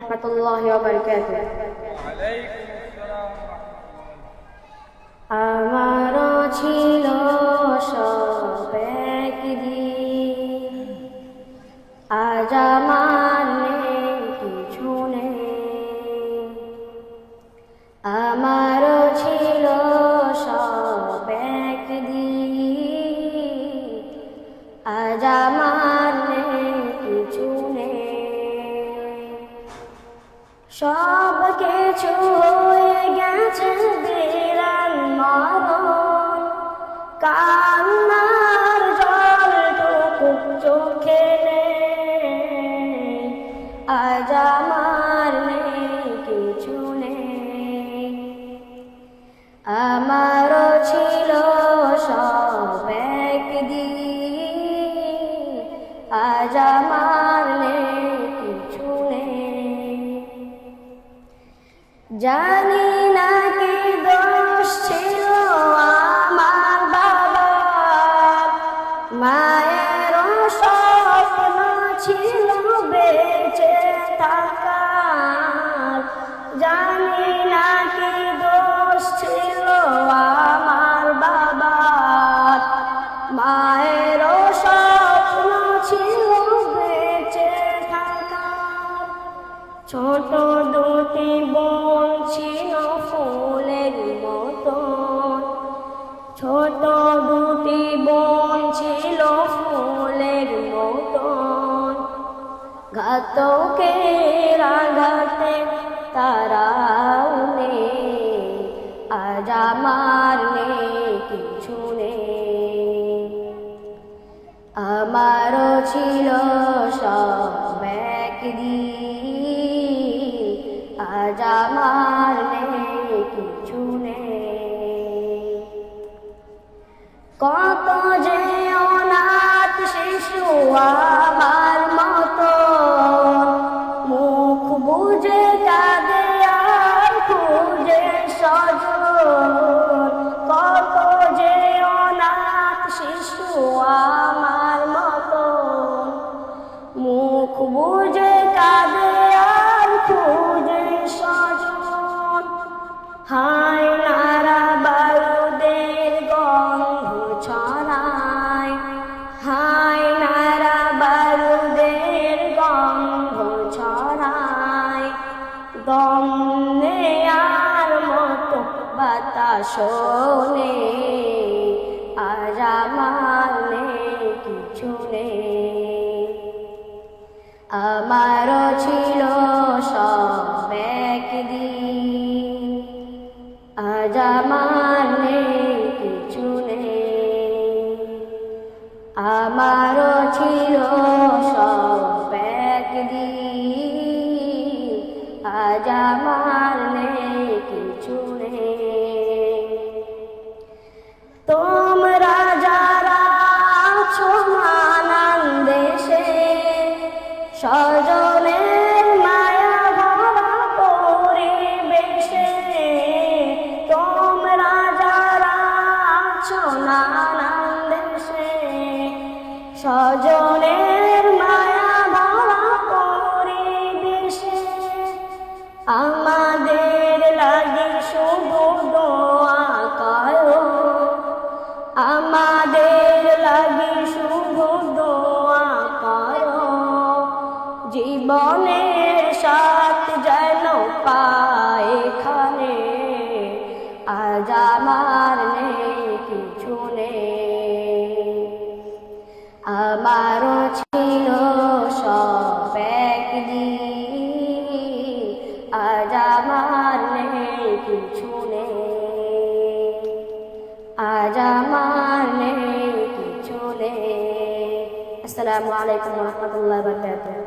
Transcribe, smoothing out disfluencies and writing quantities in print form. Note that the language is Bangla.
রাহমাতুল্লাহি ওয়া বারাকাতুহু। আমারও ছিল সব একদিন, আজ আমার নেই কিছু নেই। আমারও ছিল সব একদিন, আজ আমার নেই কিছু নেই। সব কিছু হয়ে গেছে বিরান মরণ, কান্নার জলটুকু চোখে নেই। আজ আমার নেই কিছু নেই। আমারও ছিল সব একদিন, আজ আমার নেই কিছু নেই। জানি না কি দোষ ছিল আমার বাবার, মায়েরও স্বপ্ন ছিল বেঁচে থাকার। জানি না কি দোষ ছিল আমার বাবার, মায়েরও স্বপ্ন ছিল বেঁচে থাকার। ছোট দুটি বোন ছিল ফুলের মতন, ছোট দুটি বোন ছিল ফুলের মতন। ঘাতকের আঘাতে তারাও নেই, আজ আমার নেই কিছু নেই। আমারও ছিল সব একদিন, আজ আমার নেই কিছু নেই। কত যে অনাথ শিশু আমার মতো, মুখ বুজে কাঁদে আর খুঁজে স্বজন। কত যে অনাথ শিশু আমার মতো, মুখ বুজে কাঁদে আর খুঁজে স্বজন। হায় নারা বায়ুদের গন্ধ ছড়ায়, হায় নারা বায়ুদের গন্ধ ছড়ায়। দম নেয়ার মতো বাতাস নেই, আজ আমার নেই কিছু নেই। আমারও ছিল সব একদিন, আজ আমার নেই কিছু নেই। আমারও ছিল সব একদিন, আজ আমার নেই কিছু নেই। তোমরা যারা আছো নানান দেশে, স্বজনের মায়া ভরা পরিবেশে, তোমরা যারা আছো নানান দেশে, স্বজনের মায়া ভরা পরিবেশে, আমাদের লাগে শুধু দোয়া করো, আমাদের লাগে শুধু দোয়া করো। জীবনের সাথ যেন পায় এখানে, আজ আমার নেই কিছু নেই। আমারও ছিল সব একদিন, আজ আমার নেই কিছু নেই। আজ আমার নেই কিছু নেই। আসসালামু আলাইকুম ওয়া রাহমাতুল্লাহি ওয়া বারাকাতুহু।